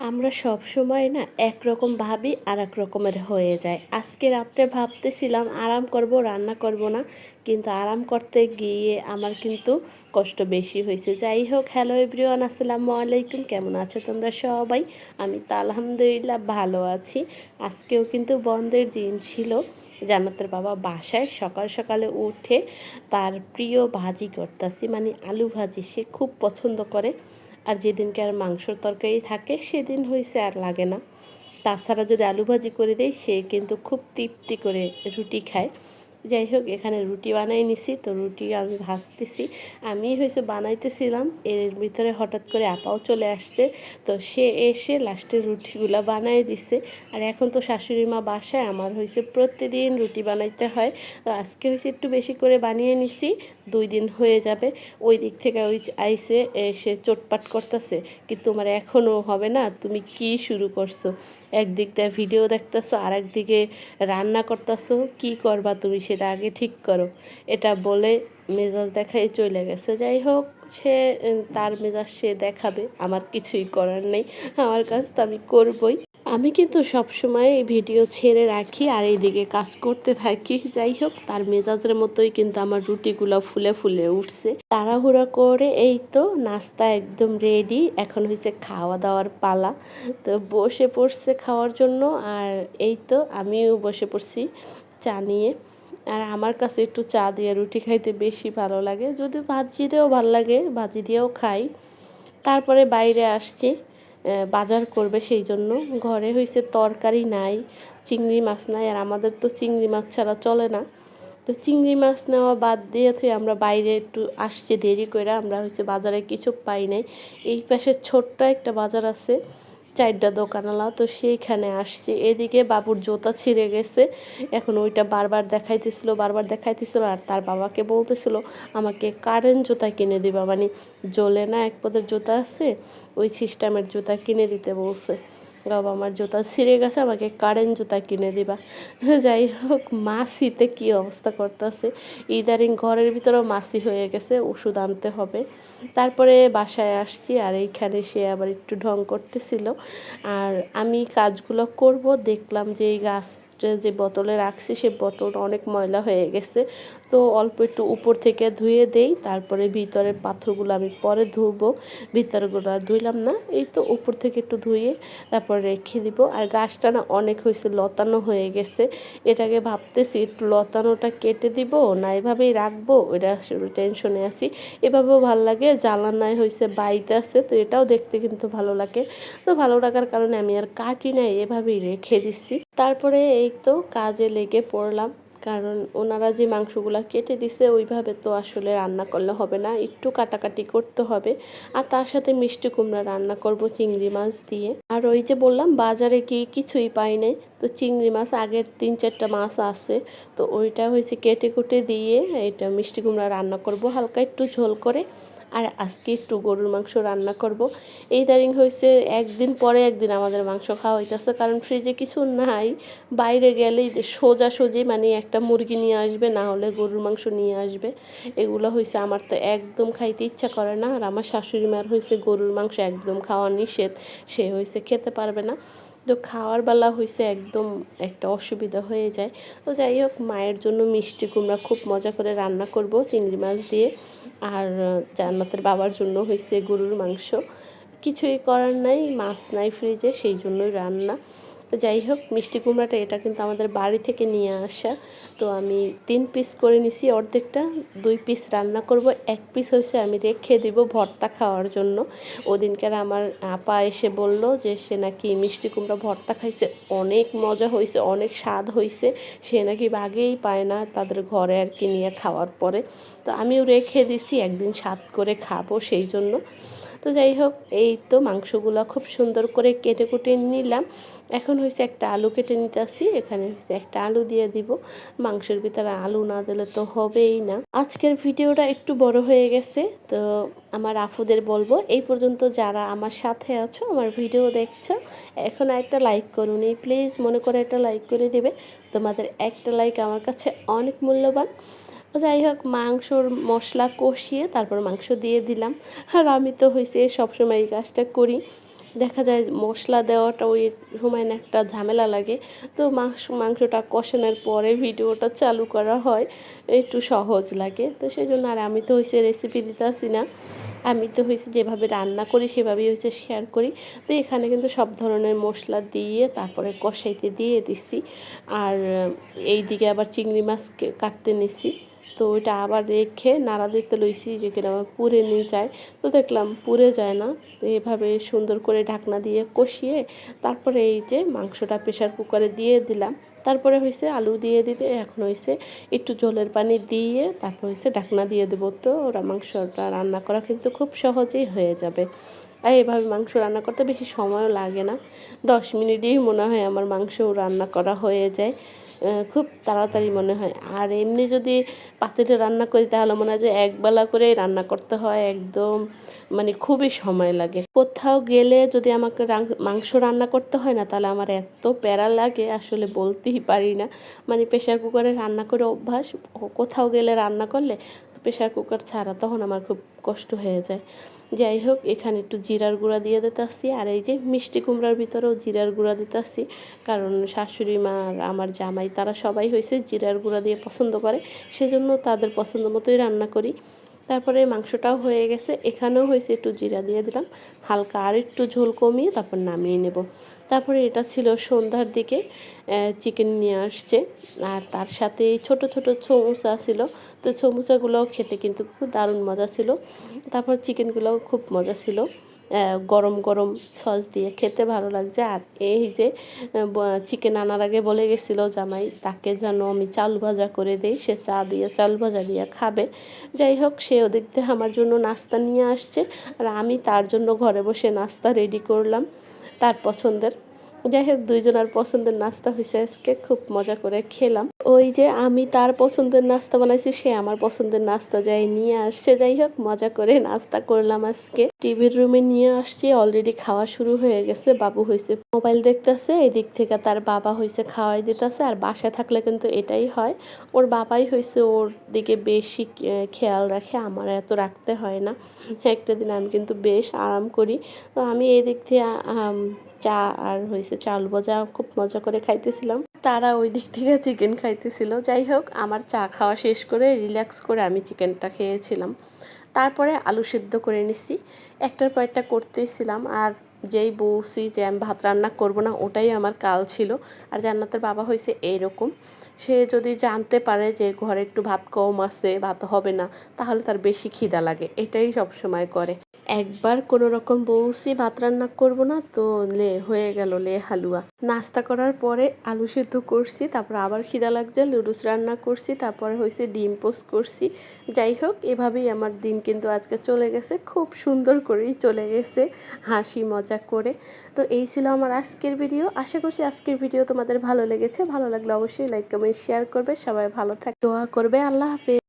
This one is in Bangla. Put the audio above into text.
আমরা সবসময় না একরকম ভাবি আর এক রকমের হয়ে যায়। আজকে রাত্রে ভাবতেছিলাম আরাম করব, রান্না করব না। কিন্তু আরাম করতে গিয়ে আমার কিন্তু কষ্ট বেশি হয়েছে। যাই হোক, হ্যালো এভরিওয়ান, আসসালামু আলাইকুম। কেমন আছো তোমরা সবাই? আমি তো আলহামদুলিল্লাহ ভালো আছি। আজকেও কিন্তু বন্ধের দিন ছিল। জান্নাতের বাবা বাসায় সকাল সকালে উঠে তার প্রিয় ভাজি করতেছি, মানে আলু ভাজি সে খুব পছন্দ করে। আর যেদিনকে আর মাংসর তরকারি থাকে সেদিন হয়েছে আর লাগে না। তাছাড়া যদি আলু ভাজি করে দেই সে কিন্তু খুব তৃপ্তি করে রুটি খায়। যাই হোক, এখানে রুটি বানাই নিছি, তো রুটি আমি ভাজতেছি। আমি হয়েছে বানাইতেছিলাম, এর ভিতরে হঠাৎ করে আপাও চলে আসছে। তো সে এসে লাস্টে রুটিগুলা বানাই দিছে। আর এখন তো শাশুড়ি মা বাসায়, আমার হয়েছে প্রতিদিন রুটি বানাইতে হয়। তো আজকে হয়েছে একটু বেশি করে বানিয়ে নিছি, 2 দিন হয়ে যাবে। ওই দিক থেকে ওই আইসে এসে চটপাট করতেছে, কি তোমার এখনও হবে না? তুমি কি শুরু করছো? একদিক দিয়ে ভিডিও দেখতেছো আর একদিকে রান্না করতেছো, কি করবা তুমি সেটা আগে ঠিক করো। এটা বলে মেজাজ দেখাই চলে গেছে। যাই হোক, সে তার মেজাজ সে দেখাবে, আমার কিছুই করার নেই। আমার কাজ তো আমি করবই। আমি কিন্তু সবসময় ভিডিও ছেড়ে রাখি আর এইদিকে কাজ করতে থাকি। যাই হোক, তার মেজাজের মতোই কিন্তু আমার রুটিগুলো ফুলে ফুলে উঠছে। তাড়াহুড়া করে এই তো নাস্তা একদম রেডি, এখন হয়েছে খাওয়া দাওয়ার পালা। তো বসে পড়ছে খাওয়ার জন্য, আর এই তো আমিও বসে পড়ছি চা নিয়ে। আর আমার কাছে একটু চা দিয়ে রুটি খাইতে বেশি ভালো লাগে, যদিও ভাজি দিয়েও ভালো লাগে, ভাজি দিয়েও খাই। তারপরে বাইরে আসছি বাজার করবে, সেই জন্য ঘরে হয়েছে তরকারি নাই, চিংড়ি মাছ নাই। আর আমাদের তো চিংড়ি মাছ ছাড়া চলে না। তো চিংড়ি মাছ নেওয়া বাদ দিয়ে আমরা বাইরে একটু আসছি দেরি করে, আমরা হয়েছে বাজারে কিছু পাই নাই। এই পাশে ছোট্ট একটা বাজার আছে, 4টা দোকানওয়ালা, তো সেইখানে আসছি। এদিকে বাবুর জুতা ছিঁড়ে গেছে, এখন ওইটা বারবার দেখাইতেছিল আর তার বাবাকে বলতেছিল আমাকে কারেন্ট জুতা কিনে দিবা, মানে জ্বলে না এক পদের জুতা আছে, ওই সিস্টেমের জুতা কিনে দিতে বলছে। বাবা, আমার জুতা ছিঁড়ে গেছে, আমাকে কারেন্ট জুতা কিনে দিবা। যাই হোক, মাছিতে কী অবস্থা করতেছে, ইদারিং ঘরের ভিতরেও মাছি হয়ে গেছে, ওষুধ আনতে হবে। তারপরে বাসায় আসছি, আর এইখানে সে আবার একটু ঢং করতেছিল। আর আমি কাজগুলো করব, দেখলাম যে এই গাছটা যে বোতলে রাখছি সে বোতলটা অনেক ময়লা হয়ে গেছে। তো অল্প একটু উপর থেকে ধুয়ে দেই, তারপরে ভিতরের পাথরগুলো আমি পরে ধুবো। ভিতরগুলো আর ধুইলাম না, এই তো উপর থেকে একটু ধুয়ে তারপর রেখে দিব। আর গাছটা না অনেক হয়েছে, লতানো হয়ে গেছে। এটাকে ভাবতেছি একটু লতানোটা কেটে দিব না এভাবেই রাখবো, ওইটা আসলে টেনশনে আছি। এভাবেও ভালো লাগে, জ্বালানায় হয়েছে বাইতে আছে, তো এটাও দেখতে কিন্তু ভালো লাগে। তো ভালো লাগার কারণে আমি আর কাটি নাই, এভাবেই রেখে দিচ্ছি। তারপরে এই তো কাজে লেগে পড়লাম, কারণ ওনারা যে মাংসগুলো কেটে দিছে ওইভাবে তো আসলে রান্না করলে হবে না, একটু কাটাকাটি করতে হবে। আর তার সাথে মিষ্টি কুমড়া রান্না করব চিংড়ি মাছ দিয়ে। আর ওই যে বললাম বাজারে গিয়ে কিছুই পাই নাই, তো চিংড়ি মাছ আগের 3-4টা মাছ আছে, তো ওইটা হয়েছে কেটে কুটে দিয়ে এটা মিষ্টি কুমড়া রান্না করব হালকা একটু ঝোল করে। আর আজকে একটু গরুর মাংস রান্না করব। এই দারিং হয়েছে একদিন পরে একদিন আমাদের মাংস খাওয়া হইতেছে, কারণ ফ্রিজে কিছু নাই। বাইরে গেলেই সোজাসুজি মানে একটা মুরগি নিয়ে আসবে, না হলে গরুর মাংস নিয়ে আসবে। এগুলো হয়েছে আমার তো একদম খাইতে ইচ্ছা করে না। আর আমার শাশুড়ি মার হয়েছে গরুর মাংস একদম খাওয়া নিষেধ, সে হয়েছে খেতে পারবে না। তো খাওয়ার বেলা হয়েছে একদম একটা অসুবিধা হয়ে যায়। তো যাই হোক, মায়ের জন্য মিষ্টি কুমড়া খুব মজা করে রান্না করব চিংড়ি মাছ দিয়ে। আর জান্নাতের বাবার জন্য হয়েছে গরুর মাংস। কিছুই করার নাই, মাছ নাই ফ্রিজে, সেই জন্যই রান্না। তো যাই হোক, মিষ্টি কুমড়াটা এটা কিন্তু আমাদের বাড়ি থেকে নিয়ে আসা। তো আমি 3 পিস করে নিছি, অর্ধেকটা 2 পিস রান্না করব, 1 পিস হয়েছে আমি রেখে দিব ভর্তা খাওয়ার জন্য। ওদিনকার আমার আপা এসে বলল যে সে নাকি মিষ্টি কুমড়া ভর্তা খাইছে, অনেক মজা হয়েছে, অনেক স্বাদ হয়েছে, সে নাকি বাগেই পায় না তাদের ঘরে আর কি নিয়ে খাওয়ার পরে। তো আমিও রেখে দিছি, একদিন স্বাদ করে খাবো সেই জন্য। তো যাই হোক, এই তো মাংসগুলো খুব সুন্দর করে কেটে কুটে নিলাম। এখন হয়েছে একটা আলু কেটে নিতে আসি, এখানে হয়েছে একটা আলু দিয়ে দিব। মাংসের ভিতরে আলু না দিলে তো হবেই না। আজকের ভিডিওটা একটু বড় হয়ে গেছে, তো আমার আফুদের বলবো এই পর্যন্ত যারা আমার সাথে আছো, আমার ভিডিও দেখছো, এখন একটা লাইক করুন প্লিজ, মনে করে একটা লাইক করে দিবে। তোমাদের একটা লাইক আমার কাছে অনেক মূল্যবান। যাই হোক, মাংসর মশলা কষিয়ে তারপর মাংস দিয়ে দিলাম। আর আমি তো হয়েছে সবসময় এই কাজটা করি, দেখা যায় মশলা দেওয়াটা ওই সময় না একটা ঝামেলা লাগে। তো মাংসটা কষানোর পরে ভিডিওটা চালু করা হয়, একটু সহজ লাগে। তো সেজন্য আর আমি তো হইছে রেসিপি দিতেছি না, আমি তো হয়েছে যেভাবে রান্না করি সেভাবেই হয়েছে শেয়ার করি। তো এখানে কিন্তু সব ধরনের মশলা দিয়ে তারপরে কষাইতে দিয়ে দিছি। আর এই দিকে আবার চিংড়ি মাছ কাটতে নিছি। তো ওইটা আবার রেখে নাড়া দিতে লইছি যে কিনা আমার পুড়ে নিয়ে যায়। তো দেখলাম পুড়ে যায় না। তো এভাবে সুন্দর করে ঢাকনা দিয়ে কষিয়ে তারপরে এই যে মাংসটা প্রেশার কুকারে দিয়ে দিলাম। তারপরে হয়েছে আলু দিয়ে দিতে, এখন হয়েছে একটু জলের পানি দিয়ে তারপর হচ্ছে ঢাকনা দিয়ে দেবো। তো ওরা মাংসটা রান্না করা কিন্তু খুব সহজেই হয়ে যাবে। আর এভাবে মাংস রান্না করতে বেশি সময়ও লাগে না, 10 মিনিটেই মনে হয় আমার মাংস রান্না করা হয়ে যায়। খুব তাড়াতাড়ি মনে হয়। আর এমনি যদি পাতিলে রান্না করি তাহলে মনে হয় যে একবেলা করেই রান্না করতে হয়, একদম মানে খুবই সময় লাগে। কোথাও গেলে যদি আমাকে মাংস রান্না করতে হয় না, তাহলে আমার এত প্যারা লাগে আসলে বলতেই পারি না। মানে প্রেশার কুকারে রান্না করে অভ্যাস, কোথাও গেলে রান্না করলে প্রেশার কুকার ছাড়া তখন আমার খুব কষ্ট হয়ে যায়। যাই হোক, এখানে একটু জিরার গুঁড়া দিয়ে দিতেছি। আর এই যে মিষ্টি কুমড়ার ভিতরেও জিরার গুঁড়া দিতেছি, কারণ শাশুড়ি মা আর আমার জামাই তারা সবাই হয়েছে জিরার গুঁড়া দিয়ে পছন্দ করে, সেজন্য তাদের পছন্দ মতোই রান্না করি। তারপরে মাংসটাও হয়ে গেছে, এখানেও হয়েছে একটু জিরা দিয়ে দিলাম, হালকা আর একটু ঝোল কমিয়ে তারপর নামিয়ে নেব। তারপরে এটা ছিল সন্ধ্যার দিকে চিকেন নিয়ে আসছে, আর তার সাথে ছোট ছোট সমুচা ছিল। তো সমুচাগুলোও খেতে কিন্তু খুব দারুণ মজা ছিল। তারপর চিকেনগুলোও খুব মজা ছিল, গরম গরম সস দিয়ে খেতে ভালো লাগছে। আর এই যে চিকেন আনার আগে বলে গেছিলো জামাই তাকে যেন আমি চাল ভাজা করে দিই, সে চা দিয়ে চাল ভাজা দিয়ে খাবে। যাই হোক, সে ওদিক থেকে আমার জন্য নাস্তা নিয়ে আসছে, আর আমি তার জন্য ঘরে বসে নাস্তা রেডি করলাম তার পছন্দের। যাই হোক, দুইজনের পছন্দের নাস্তা হয়েছে, আজকে খুব মজা করে খেলাম। ওই যে আমি তার পছন্দের নাস্তা বানাইছি, সে আমার পছন্দের নাস্তা যাই নিয়ে আসছে। যাই হোক, মজা করে নাস্তা করলাম আজকে। টিভির রুমে নিয়ে আসছি, অলরেডি খাওয়া শুরু হয়ে গেছে। বাবু হয়েছে মোবাইল দেখতেছে, এদিক থেকে তার বাবা হয়েছে খাওয়াই দিতেছে। আর বাসায় থাকলে কিন্তু এটাই হয়, ওর বাবাই হয়েছে ওর দিকে বেশি খেয়াল রাখে, আমার এত রাখতে হয় না। একটা দিন আমি কিন্তু বেশ আরাম করি। তো আমি এই দিক থেকে চা আর হয়েছে চাল ভাজা খুব মজা করে খাইতেছিলাম, তারা ওই দিক থেকে চিকেন খাইতেছিল। যাই হোক, আমার চা খাওয়া শেষ করে রিল্যাক্স করে আমি চিকেনটা খেয়েছিলাম। তারপরে আলু সিদ্ধ করে নিছি, একটার পর একটা করতেছিলাম। আর যেই বলছি যে আমি ভাত রান্না করব না, ওটাই আমার কাল ছিল। আর জান্নাতের বাবা হয়েছে এইরকম, সে যদি জানতে পারে যে ঘরে একটু ভাত কম আছে, ভাত হবে না, তাহলে তার বেশি খিদা লাগে, এটাই সব সময় করে। একবার কোনো রকম বলছি ভাত রান্না করব না, তো লে হয়ে গেল লে হালুয়া। নাস্তা করার পরে আলু সিদ্ধ করছি, তারপর আবার খিদা লাগছে, লুডুস রান্না করছি, তারপরে হয়েছে ডিম পোস্ট করছি। যাই হোক, এভাবেই আমার দিন কিন্তু আজকে চলে গেছে, খুব সুন্দর করেই চলে গেছে, হাসি মজা করে। তো এই ছিল আমার আজকের ভিডিও। আশা করছি আজকের ভিডিও তোমাদের ভালো লেগেছে। ভালো লাগলে অবশ্যই লাইক কমেন্ট শেয়ার করবে। সবাই ভালো থাক, দোয়া করবে। আল্লাহ হাফেজ।